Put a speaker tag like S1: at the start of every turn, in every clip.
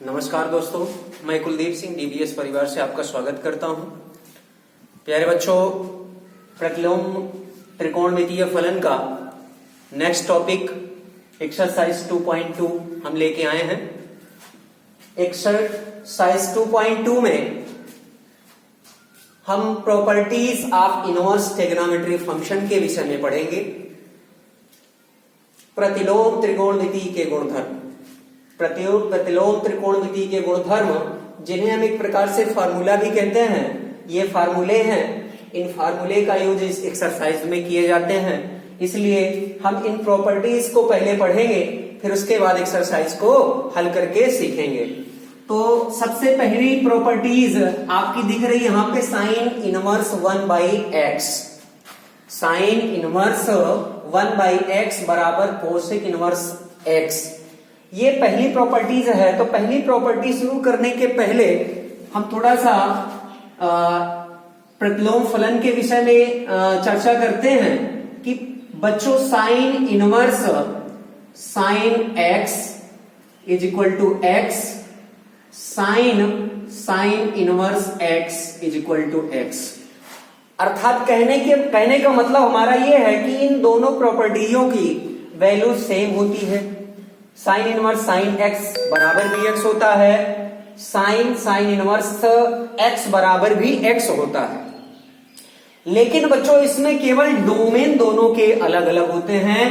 S1: नमस्कार दोस्तों, मैं कुलदीप सिंह डीबीएस परिवार से आपका स्वागत करता हूं। प्यारे बच्चों, प्रतिलोम त्रिकोणमितीय फलन का नेक्स्ट टॉपिक एक्सरसाइज 2.2 हम लेके आए हैं। एक्सरसाइज 2.2 में हम properties of inverse trigonometry function के विषय में पढ़ेंगे। प्रतिलोम त्रिकोणमिति के गुणधर्म, प्रतिलोम त्रिकोणमिति के गुणधर्म जिन्हें हम एक प्रकार से फार्मूला भी कहते हैं, ये फार्मूले हैं। इन फार्मूले का यूज इस एक्सरसाइज में किए जाते हैं, इसलिए हम इन प्रॉपर्टीज को पहले पढ़ेंगे, फिर उसके बाद एक्सरसाइज को हल करके सीखेंगे। तो सबसे पहली प्रॉपर्टीज आपकी दिख रही है यहां पे, sine inverse 1/x। Sine inverse 1/x बराबर कोसेक इनवर्स x, ये पहली प्रॉपर्टीज है। तो पहली प्रॉपर्टी शुरू करने के पहले हम थोड़ा सा प्रतिलोम फलन के विषय में चर्चा करते हैं कि बच्चों sine inverse sine x is equal to x, sine inverse x is equal to x। अर्थात कहने का मतलब हमारा यह है कि इन दोनों प्रॉपर्टियों की वैल्यू सेम होती है। साइन इनवर्स साइन x बराबर भी x होता है, साइन इनवर्स x बराबर भी x होता है। लेकिन बच्चों इसमें केवल डोमेन दोनों के अलग अलग होते हैं।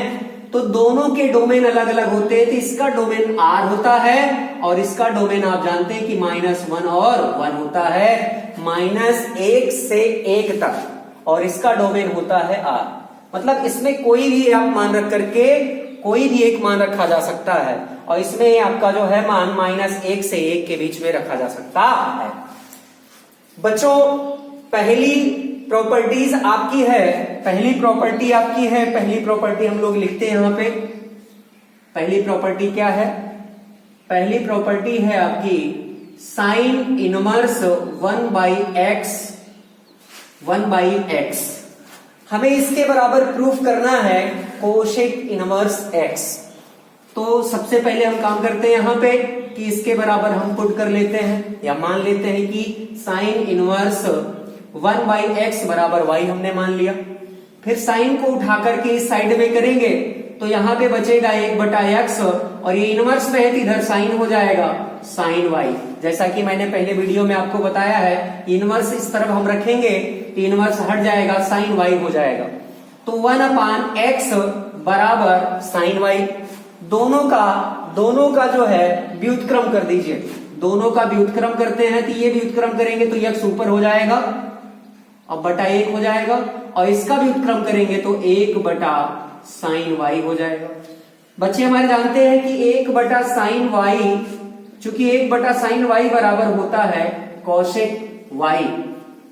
S1: तो दोनों के डोमेन अलग अलग होते हैं, तो इसका डोमेन r होता है और इसका डोमेन आप जानते हैं कि -1 और 1 होता है, -1 से 1 तक, और इसका डोमेन होता है r। मतलब इसमें कोई भी आप मान रख करके कोई भी एक मान रखा जा सकता है, और इसमें आपका जो है मान -1 से 1 के बीच में रखा जा सकता है। बच्चों पहली प्रॉपर्टीज आपकी है, पहली प्रॉपर्टी हम लोग लिखते हैं यहां पे। पहली प्रॉपर्टी क्या है? पहली प्रॉपर्टी है आपकी साइन इनवर्स 1/x। हमें इसके बराबर प्रूफ करना है कोशेक इनवर्स x। तो सबसे पहले हम काम करते हैं यहां पे कि इसके बराबर हम पुट कर लेते हैं या मान लेते हैं कि साइन इनवर्स 1/x बराबर y हमने मान लिया। फिर साइन को उठा करके इस साइड में करेंगे तो यहां पे बचेगा 1/x, और ये इनवर्स में है तो इधर साइन हो जाएगा साइन y। जैसा कि मैंने पहले वीडियो में आपको बताया है, इनवर्स इस तरफ हम रखेंगे तो इनवर्स हट जाएगा, साइन y हो जाएगा। तो 1/x बराबर साइन y। दोनों का जो है व्युत्क्रम कर दीजिए। दोनों का व्युत्क्रम करते हैं तो ये व्युत्क्रम करेंगे तो x ऊपर हो जाएगा और बटा 1 हो जाएगा, और इसका व्युत्क्रम करेंगे तो 1/sin y हो जाएगा। बच्चे हमारे जानते हैं कि 1/sin y, चूंकि 1/sin y बराबर होता है कोशेक y,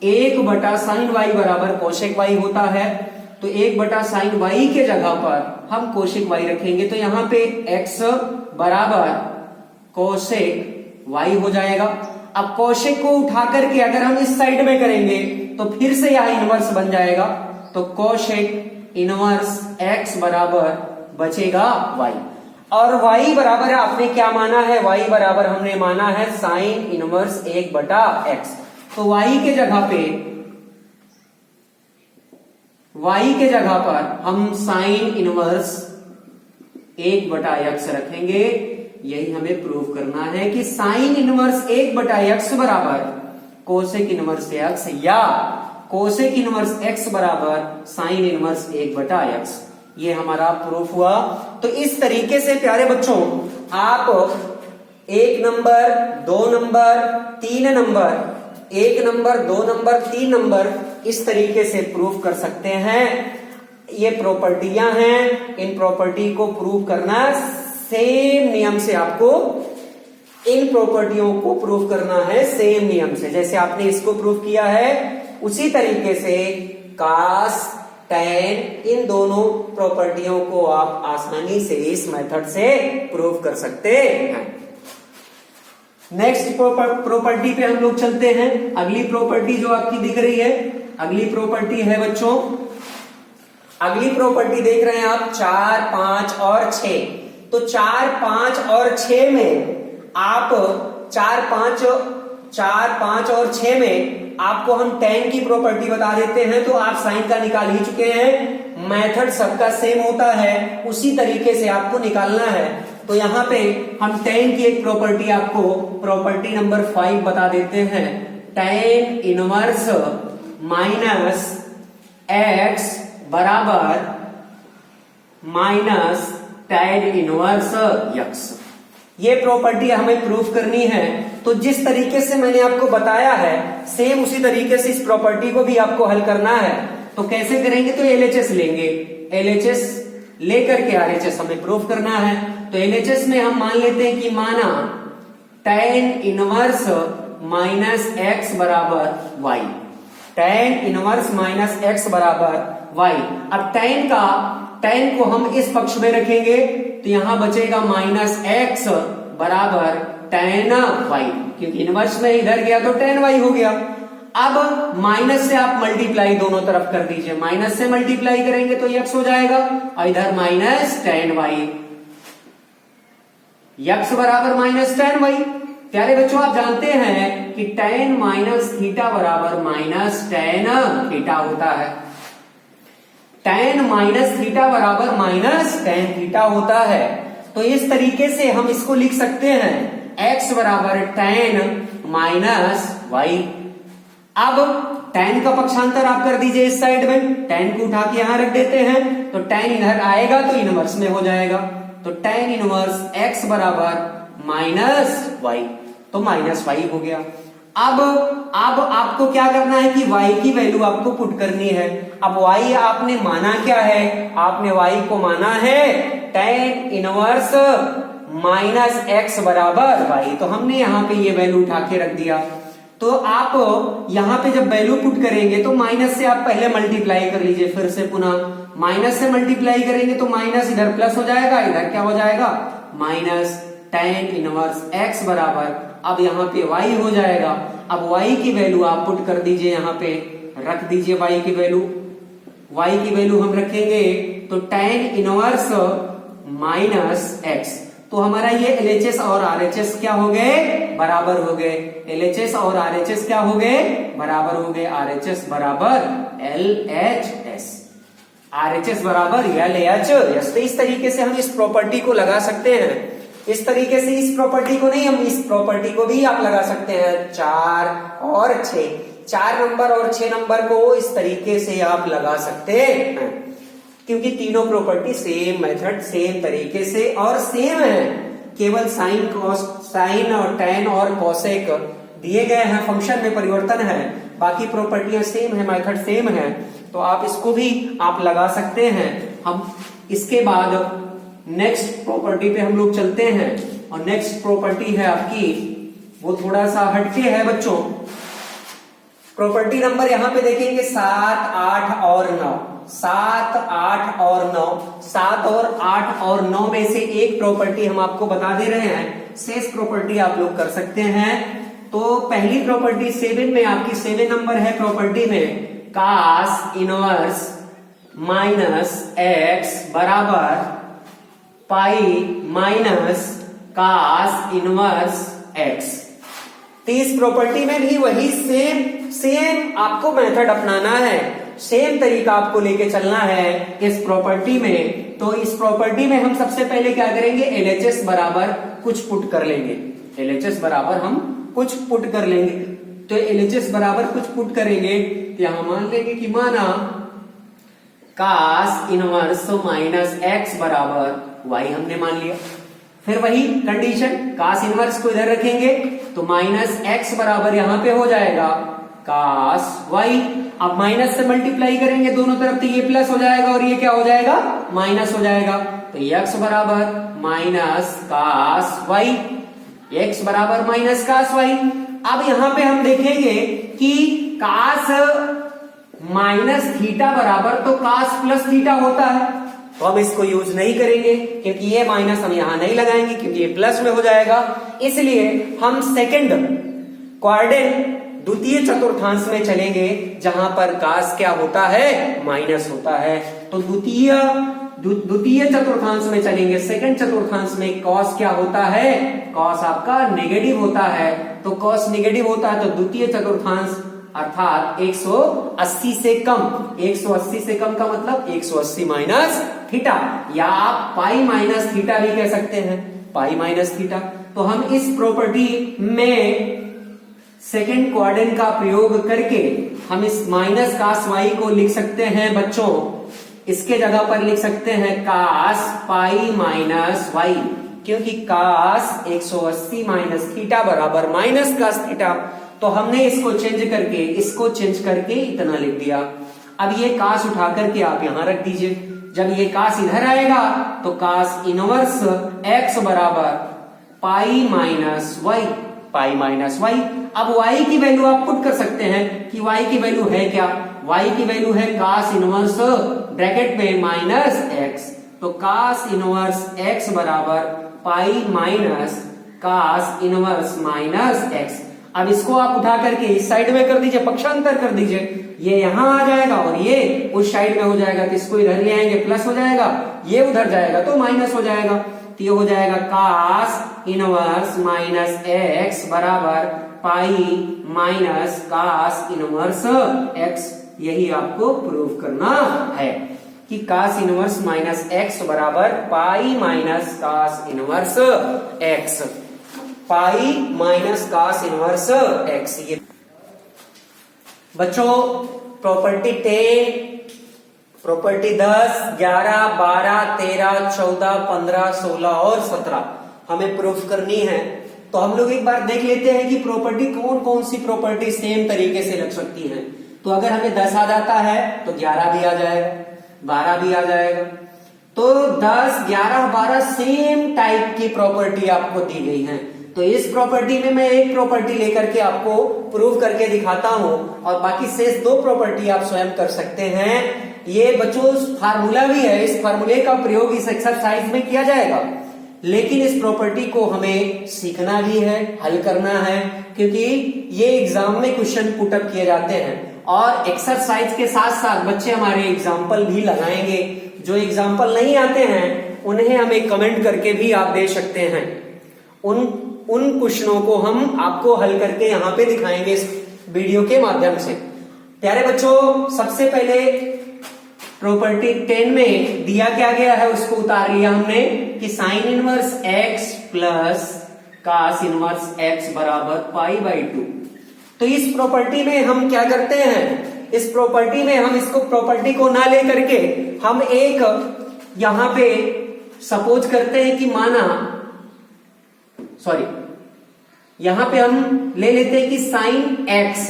S1: 1/sin y बराबर कोशेक y होता है। तो 1/sin y के जगह पर हम कोशेक y रखेंगे, तो यहां पे x बराबर कोशेक y हो जाएगा। अब कोशेक को उठा करके अगर हम इस साइड में करेंगे तो फिर से यह इनवर्स बन जाएगा, तो कोशेक इनवर्स x बराबर बचेगा y। और y बराबर आपने क्या माना है? y बराबर हमने माना है साइन इनवर्स 1/x। तो y के जगह पर हम साइन इनवर्स 1/x रखेंगे। यही हमें प्रूव करना है कि साइन इनवर्स 1/x बराबर कोसेक इनवर्स x, या कोसेक इनवर्स x बराबर साइन इनवर्स 1/x। ये हमारा प्रूफ हुआ। तो इस तरीके से प्यारे बच्चों आप 1 number 2 number 3 number 1 number 2 number 3 number इस तरीके से प्रूफ कर सकते हैं। ये प्रॉपर्टियां हैं, इन प्रॉपर्टी को प्रूव करना सेम नियम से, आपको इन प्रॉपर्टियों को प्रूव करना है सेम नियम से। जैसे आपने इसको प्रूव किया है उसी तरीके से कास tan इन दोनों प्रॉपर्टियों को आप आसानी से इस मेथड से प्रूव कर सकते हैं। नेक्स्ट प्रॉपर्टी पे हम लोग चलते हैं। अगली प्रॉपर्टी जो आपकी दिख रही है, अगली प्रॉपर्टी है बच्चों, अगली प्रॉपर्टी देख रहे हैं आप 4, 5 और 6। तो 4, 5 और 6 में आप 4, 5 और 6 में आपको हम tan की प्रॉपर्टी बता देते हैं, तो आप साइन का निकाल ही चुके हैं। मेथड सबका सेम होता है, उसी तरीके से आपको निकालना है। तो यहाँ पे हम tan की एक प्रॉपर्टी आपको प्रॉपर्टी नंबर 5 बता देते हैं। tan इनवर्स माइनस x बराबर माइनस tan इनवर्स x। ये प्रॉपर्टी हमें प्रूफ करनी है। तो जिस तरीके से मैंने आपको बताया है सेम उसी तरीके से इस प्रॉपर्टी को भी आपको हल करना है। तो कैसे करेंगे? तो LHS लेंगे, LHS लेकर के RHS हमें प्रूफ करना है। तो LHS में हम मान लेते हैं कि माना tan इनवर्स माइनस x बराबर y, tan inverse minus x बराबर y। अब tan को हम इस पक्ष में रखेंगे तो यहां बचेगा माइनस x बराबर tan y, क्योंकि इनवर्स में इधर गया तो tan y हो गया। अब माइनस से आप मल्टीप्लाई दोनों तरफ कर दीजिए, माइनस से मल्टीप्लाई करेंगे तो x हो जाएगा और इधर माइनस tan y, x बराबर माइनस tan y। प्यारे बच्चों आप जानते हैं कि tan माइनस थीटा बराबर माइनस tan थीटा होता है। tan माइनस थीटा बराबर माइनस tan थीटा होता है। तो इस तरीके से हम इसको लिख सकते हैं x बराबर tan माइनस y। अब tan का पक्षांतर आप कर दीजिए इस साइड में, tan को उठा के यहां रख देते हैं तो tan इधर आएगा तो इनवर्स में हो जाएगा। तो tan इनवर्स x बराबर माइनस y, तो माइनस y हो गया। अब आपको क्या करना है कि y की वैल्यू आपको पुट करनी है। अब y आपने माना क्या है? आपने y को माना है tan इनवर्स माइनस x बराबर y। तो हमने यहाँ पे ये वैल्यू उठा के रख दिया। तो आप यहाँ पे जब वैल्यू पुट करेंगे तो माइनस से आप पहले मल्टीप्लाई कर लीजिए, फिर से पुनः माइनस से मल्टीप्लाई करेंगे तो माइनस इधर प्लस हो जाएगा, इधर क्या हो जाएगा माइनस tan इनवर्स x बराबर, अब यहाँ पे y हो जाएगा। अब y की वैल्यू आप पुट कर दीजिए, यहाँ पे रख दीजिए y की वैल्यू हम रखेंगे तो tan इनवर्स माइनस x। तो हमारा ये LHS और RHS क्या हो गए? बराबर हो गए। LHS और RHS क्या हो गए? बराबर हो गए। RHS बराबर LHS, RHS बराबर LHS। तो इस तरीके से हम इस प्रॉपर्टी को लगा सकते हैं। इस तरीके से इस प्रॉपर्टी को नहीं, हम इस प्रॉपर्टी को भी आप लगा सकते हैं। 4 और 6, 4 नंबर और 6 नंबर को इस तरीके से आप लगा सकते हैं, क्योंकि तीनों प्रॉपर्टी सेम मेथड सेम तरीके से और सेम है। केवल साइन और tan और कोसेक दिए गए हैं, फंक्शन में परिवर्तन है, बाकी प्रॉपर्टियां सेम है, मेथड सेम है। तो आप इसको भी आप लगा सकते हैं। हम इसके बाद नेक्स्ट प्रॉपर्टी पे हम लोग चलते हैं और नेक्स्ट प्रॉपर्टी है आपकी, वो थोड़ा सा हटके है बच्चों। प्रॉपर्टी नंबर यहां पे देखेंगे 7, 8 और 9। 7, 8 और 9, 7 और 8 और 9 में से एक प्रॉपर्टी हम आपको बता दे रहे हैं, शेष प्रॉपर्टी आप लोग कर सकते हैं। तो पहली प्रॉपर्टी 7 में आपकी 7 नंबर है प्रॉपर्टी में cos इनवर्स माइनस x बराबर pi minus cos inverse x। तो इस प्रॉपर्टी में भी वही सेम आपको मेथड अपनाना है, सेम तरीका आपको लेके चलना है इस प्रॉपर्टी में। तो इस प्रॉपर्टी में हम सबसे पहले क्या करेंगे? LHS बराबर कुछ पुट कर लेंगे। LHS बराबर हम कुछ पुट कर लेंगे। तो LHS बराबर कुछ पुट करेंगे तो यहां मान लेंगे कि माना cos इनवर्स माइनस x बराबर y हमने मान लिया। फिर वही कंडीशन, cos इनवर्स को इधर रखेंगे तो माइनस x बराबर यहां पे हो जाएगा cos y। अब माइनस से मल्टीप्लाई करेंगे दोनों तरफ तो ये प्लस हो जाएगा और ये क्या हो जाएगा माइनस हो जाएगा। तो x बराबर माइनस cos y, x बराबर माइनस cos y। अब यहां पे हम देखेंगे कि cos माइनस थीटा बराबर तो cos प्लस थीटा होता है, तो हम इसको यूज नहीं करेंगे क्योंकि ये माइनस हम यहां नहीं लगाएंगे क्योंकि ये प्लस में हो जाएगा। इसलिए हम सेकंड क्वाड्रेंट द्वितीय चतुर्थांश में चलेंगे जहां पर cos क्या होता है माइनस होता है। तो द्वितीय चतुर्थांश में चलेंगे, सेकंड चतुर्थांश में कॉस क्या होता है, कॉस आपका नेगेटिव होता है। तो कॉस नेगेटिव होता है तो द्वितीय चतुर्थांश अर्थात 180 से कम, 180 से कम का मतलब 180 माइनस थीटा, या आप पाई माइनस थीटा भी कह सकते हैं, पाई माइनस थीटा। तो हम इस प्रॉपर्टी में सेकेंड क्वाड्रेंट का प्रयोग करके हम इस माइनस कास वाई को लिख सकते हैं बच्चों, इसके जगह पर लिख सकते हैं कास पाई माइनस वाई, क्योंकि कास 180 माइनस थीटा बराबर माइनस कास थीटा। तो हमने इसको चेंज करके इतना लिख दिया। अब ये कास उठा करके आप यहां रख दीजिए, जब ये कास इधर आएगा तो कास इनवर्स एक्स बराबर pi minus y, pi minus y. अब y की वैल्यू आप पुट कर सकते हैं कि y की वैल्यू है क्या, y की वैल्यू है कास इनवर्स ब्रैकेट में माइनस x, तो कास इनवर्स x बराबर pi minus cos inverse minus x। अब इसको आप उठा करके इस साइड में कर दीजिए, पक्षांतर कर दीजिए, ये यहां आ जाएगा और ये उस साइड में हो जाएगा, तो इसको इधर ले आएंगे प्लस हो जाएगा, ये उधर जाएगा तो माइनस हो जाएगा। तो ये हो जाएगा कास इनवर्स माइनस एक्स बराबर pi minus cos inverse x. यही आपको प्रूव करना है कि कास इनवर्स माइनस एक्स बराबर pi minus cos inverse x, pi minus cos inverse x. ये बच्चों प्रॉपर्टी 10, प्रॉपर्टी 10, 11, 12, 13, 14, 15, 16 और 17 हमें प्रूफ करनी है। तो हम लोग एक बार देख लेते हैं कि प्रॉपर्टी कौन कौन सी प्रॉपर्टी सेम तरीके से लग सकती है। तो अगर हमें 10 आ जाता है तो 11 भी आ जाएगा, 12 भी आ जाएगा। तो 10, 11, 12 सेम टाइप की प्रॉपर्टी आपको दी गई है। तो इस प्रॉपर्टी में मैं एक प्रॉपर्टी लेकर के आपको प्रूव करके दिखाता हूं और बाकी शेष 2 प्रॉपर्टी आप स्वयं कर सकते हैं। ये बच्चों फार्मूला भी है, इस फार्मूले का प्रयोग इस एक्सरसाइज में किया जाएगा, लेकिन इस प्रॉपर्टी को हमें सीखना भी है, हल करना है, क्योंकि ये एग्जाम में क्वेश्चन पुटअप किए जाते हैं और एक्सरसाइज के साथ साथ बच्चे हमारे एग्जाम्पल भी लगाएंगे। जो एग्जाम्पल नहीं आते हैं उन्हें हमें कमेंट करके भी आप दे सकते हैं। उन क्वेश्चनों को हम आपको हल करके यहाँ पे दिखाएंगे इस वीडियो के माध्यम से। प्यारे बच्चों, सबसे पहले प्रॉपर्टी 10 में दिया क्या गया है उसको उतार लिया हमने कि sine inverse x plus cos inverse x बराबर पाई बाई 2। तो इस प्रॉपर्टी में हम क्या करते हैं, इस प्रॉपर्टी में हम इसको प्रॉपर्टी को ना लेकर के हम एक यहां पे सपोज करते हैं कि यहां पे हम ले लेते हैं कि साइन x,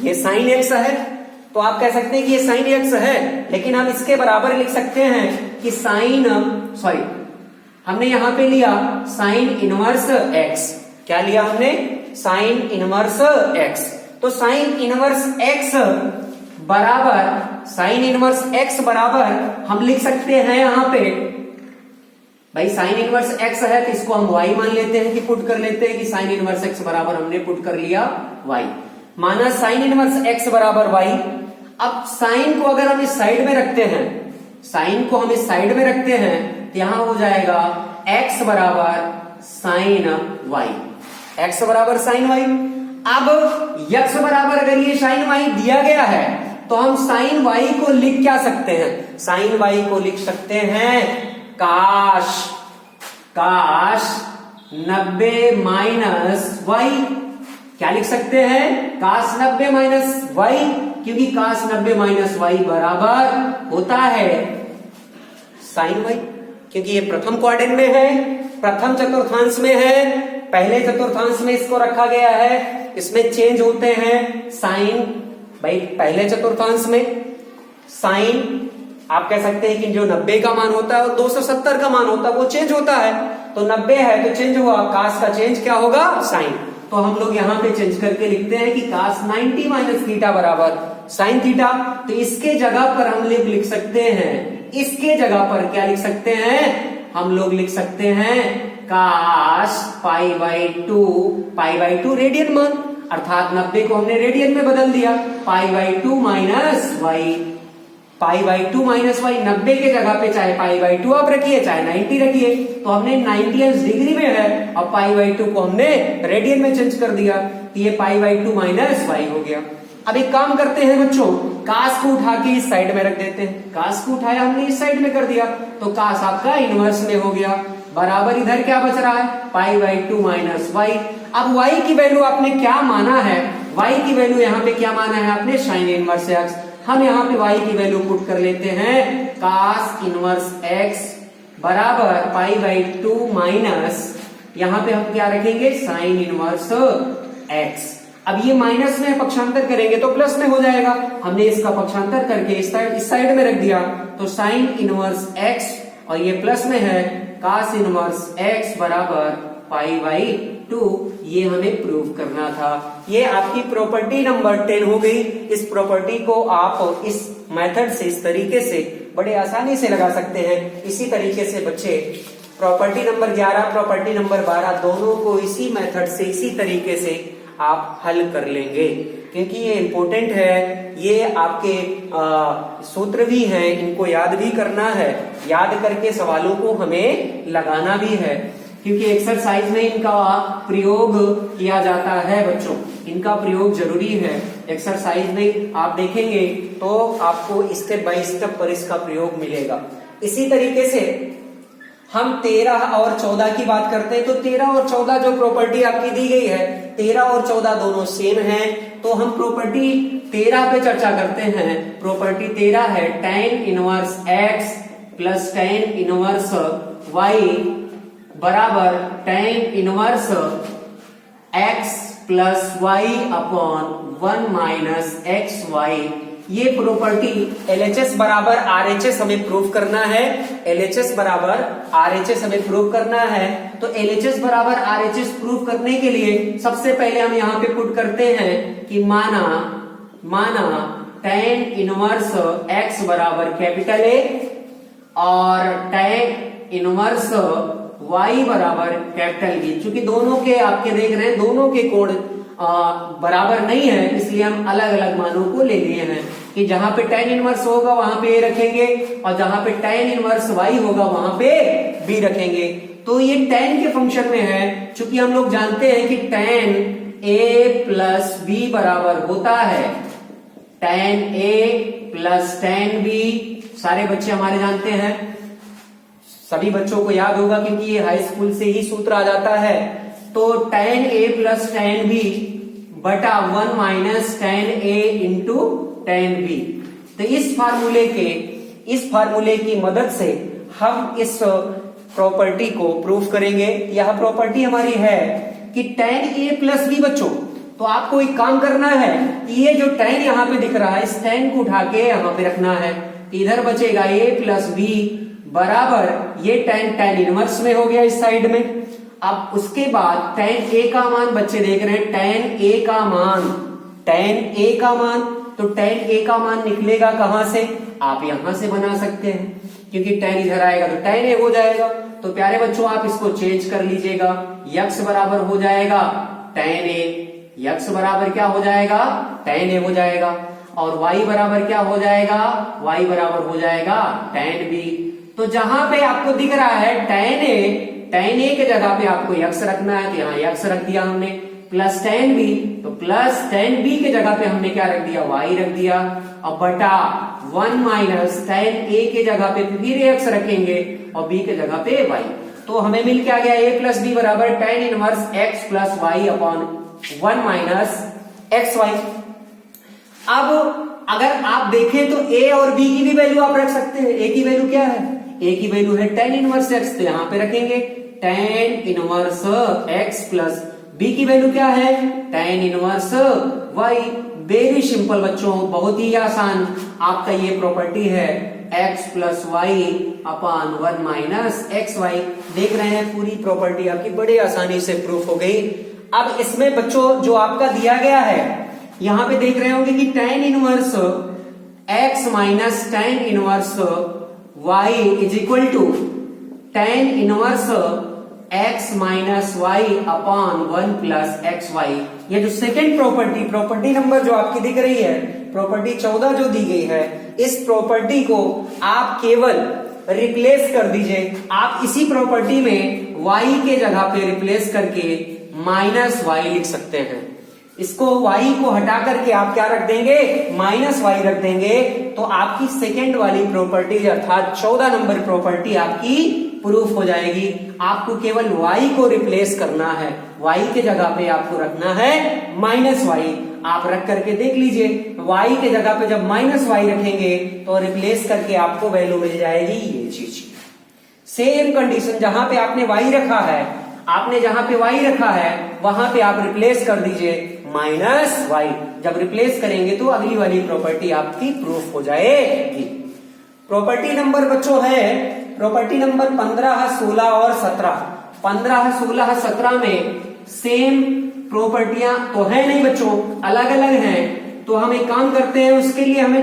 S1: ये साइन x है तो आप कह सकते हैं कि ये साइन x है, लेकिन हम इसके बराबर लिख सकते हैं कि हमने यहां पे लिया साइन इनवर्स x। क्या लिया हमने, साइन इनवर्स x। तो साइन इनवर्स x बराबर हम लिख सकते हैं यहां पे, भाई साइन इनवर्स x है तो इसको हम y मान लेते हैं कि पुट कर लेते हैं कि साइन इनवर्स x बराबर हमने पुट कर लिया y, माना साइन इनवर्स x बराबर y। अब साइन को अगर हम इस साइड में रखते हैं, साइन को हम इस साइड में रखते हैं तो यहां हो जाएगा x बराबर साइन y, x बराबर साइन y। अब x बराबर अगर ये साइन y दिया गया है तो हम साइन y को लिख क्या सकते हैं, साइन y को लिख सकते हैं काश 90 माइनस y। क्या लिख सकते हैं, काश 90 माइनस y, क्योंकि काश 90 माइनस y बराबर होता है साइन y, क्योंकि ये प्रथम क्वाड्रेंट में है, प्रथम चतुर्थांश में है, पहले चतुर्थांश में इसको रखा गया है, इसमें चेंज होते हैं साइन। भाई पहले चतुर्थांश में साइन आप कह सकते हैं कि जो 90 का मान होता है और 270 का मान होता है वो चेंज होता है, तो 90 है तो चेंज हुआ, काश का चेंज क्या होगा, साइन। तो हम लोग यहाँ पे चेंज करके लिखते हैं कि काश 90 माइनस थीटा बराबर साइन थीटा। तो इसके जगह पर हम लोग लिख सकते हैं, इसके जगह पर क्या लिख सकते हैं, हम लोग लिख सकते हैं काश पाई बाई 2 रेडियन मान, अर्थात 90 को हमने रेडियन में बदल दिया, pi by 2 minus Y. π/2 minus Y, 90 के जगह पे चाहे π/2 आप रखिए चाहे 90 रखिए, तो हमने 90 डिग्री में है और π/2 को हमने रेडियन में चेंज कर दिया, तो ये π/2 माइनस वाई हो गया। अब एक काम करते हैं बच्चों, कास को उठा के इस साइड में रख देते हैं, कास को उठाया हमने इस साइड में कर दिया, तो कास आपका इनवर्स में हो गया, बराबर इधर क्या बच रहा है π/2 माइनस वाई। अब y की वैल्यू आपने क्या माना है, y की वैल्यू यहाँ पे क्या माना है आपने, साइन इनवर्स x। हम यहाँ पे y की वैल्यू पुट कर लेते हैं, कास इनवर्स x बराबर π/2 माइनस, यहाँ पे हम क्या रखेंगे साइन इनवर्स x। अब ये माइनस में पक्षांतर करेंगे तो प्लस में हो जाएगा, हमने इसका पक्षांतर करके इस साइड में रख दिया, तो साइन इनवर्स x और ये प्लस में है कास इनवर्स x बराबर π/2, ये हमें प्रूव करना था। ये आपकी प्रॉपर्टी नंबर 10 हो गई। इस प्रॉपर्टी को आप इस मेथड से, इस तरीके से बड़े आसानी से लगा सकते हैं। इसी तरीके से बच्चे प्रॉपर्टी नंबर 11, प्रॉपर्टी नंबर 12 दोनों को इसी मेथड से, इसी तरीके से आप हल कर लेंगे, क्योंकि ये इंपॉर्टेंट है। ये आपके सूत्र भी हैं, इनको याद भी करना है, याद करके सवालों को हमें लगाना भी है, क्योंकि एक्सरसाइज में इनका प्रयोग किया जाता है बच्चों, इनका प्रयोग जरूरी है। एक्सरसाइज में आप देखेंगे तो आपको स्टेप बाय स्टेप पर इसका प्रयोग मिलेगा। इसी तरीके से हम 13 और 14 की बात करते हैं, तो 13 और 14 जो प्रॉपर्टी आपकी दी गई है, 13 और 14 दोनों सेम हैं, तो हम प्रॉपर्टी 13 पे चर्चा करते हैं। प्रॉपर्टी 13 है tan inverse x plus tan inverse y बराबर tan inverse x plus y upon 1 minus x y. ये प्रॉपर्टी LHS बराबर RHS हमें प्रूव करना है, LHS बराबर RHS हमें प्रूव करना है। तो LHS बराबर RHS प्रूव करने के लिए सबसे पहले हम यहाँ पे पुट करते हैं कि माना tan इनवर्स x बराबर कैपिटल A और tan इनवर्स y बराबर कैपिटल B। चूंकि दोनों के आपके देख रहे हैं, दोनों के कोण बराबर नहीं है, इसलिए हम अलग अलग मानों को ले लिए हैं कि जहां पे tan इनवर्स होगा वहां पे A रखेंगे और जहां पे tan इनवर्स y होगा वहां पे B रखेंगे। तो ये tan के फंक्शन में है, चूंकि हम लोग जानते हैं कि tan A प्लस B बराबर होता है tan A plus tan B। सारे बच्चे हमारे जानते हैं, सभी बच्चों को याद होगा क्योंकि ये हाई स्कूल से ही सूत्र आ जाता है। तो tan A plus tan B बटा 1 minus tan A into tan B। तो इस फार्मूले की मदद से हम इस प्रॉपर्टी को प्रूफ करेंगे। यह प्रॉपर्टी हमारी है कि tan A प्लस B बच्चों, तो आपको एक काम करना है कि ये जो tan यहाँ पे दिख रहा है, इस tan को उठा के यहाँ पे रखना है, इधर बचेगा A प्लस B बराबर ये tan इनवर्स में हो गया इस साइड में। अब उसके बाद tan A का मान बच्चे देख रहे हैं, tan A का मान, तो tan A का मान निकलेगा कहां से, आप यहां से बना सकते हैं, क्योंकि tan इधर आएगा तो tan A हो जाएगा। तो प्यारे बच्चों आप इसको चेंज कर लीजिएगा, x बराबर हो जाएगा tan A, x बराबर क्या हो जाएगा tan A हो जाएगा, और y बराबर क्या हो जाएगा, y बराबर हो जाएगा tan B। तो जहां पे आपको दिख रहा है tan A के जगह पे आपको x रखना है, तो यहाँ x रख दिया हमने, प्लस tan B, तो प्लस tan B के जगह पे हमने क्या रख दिया, y रख दिया, और बटा 1 माइनस tan A के जगह पे फिर x रखेंगे और B के जगह पे y। तो हमें मिल के आ गया A प्लस B बराबर tan inverse x plus y upon 1 minus x y. अब अगर आप देखें तो A और B की भी वैल्यू आप रख सकते हैं। A की वैल्यू क्या है, A की वैल्यू है tan इनवर्स x, तो यहाँ पे रखेंगे tan inverse x plus B की वैल्यू क्या है tan inverse y। Very simple बच्चों, बहुत ही आसान, आपका ये प्रॉपर्टी है x plus y upon 1 minus x y. देख रहे हैं पूरी प्रॉपर्टी आपकी बड़े आसानी से प्रूफ हो गई। अब इसमें बच्चों जो आपका दिया गया है, यहां पे देख रहे होंगे कि tan inverse x minus tan inverse y is equal to tan inverse x minus y upon 1 plus x y. ये जो सेकेंड प्रॉपर्टी नंबर जो आपकी दिख रही है, प्रॉपर्टी 14 जो दी गई है, इस प्रॉपर्टी को आप केवल रिप्लेस कर दीजिए। आप इसी प्रॉपर्टी में y के जगह पे रिप्लेस करके माइनस वाई लिख सकते हैं। इसको y को हटा करके आप क्या रख देंगे, माइनस वाई रख देंगे, तो आपकी सेकेंड वाली प्रॉपर्टी अर्थात 14 नंबर प्रॉपर्टी आपकी प्रूफ हो जाएगी। आपको केवल y को रिप्लेस करना है, y के जगह पे आपको रखना है माइनस वाई। आप रख करके देख लीजिए, y के जगह पे जब माइनस वाई रखेंगे तो रिप्लेस करके आपको वैल्यू मिल जाएगी ये चीज। सेम कंडीशन जहां पे आपने y रखा है, आपने जहां पे y रखा है वहां पे आप रिप्लेस कर दीजिए माइनस वाई। जब रिप्लेस करेंगे तो अगली वाली प्रॉपर्टी आपकी प्रूफ हो जाएगी। प्रॉपर्टी नंबर बच्चों है प्रॉपर्टी नंबर 15, 16 और 17। 15, 16, 17 में सेम प्रॉपर्टियां तो है नहीं बच्चों, अलग अलग हैं। तो हम एक काम करते हैं, उसके लिए हमें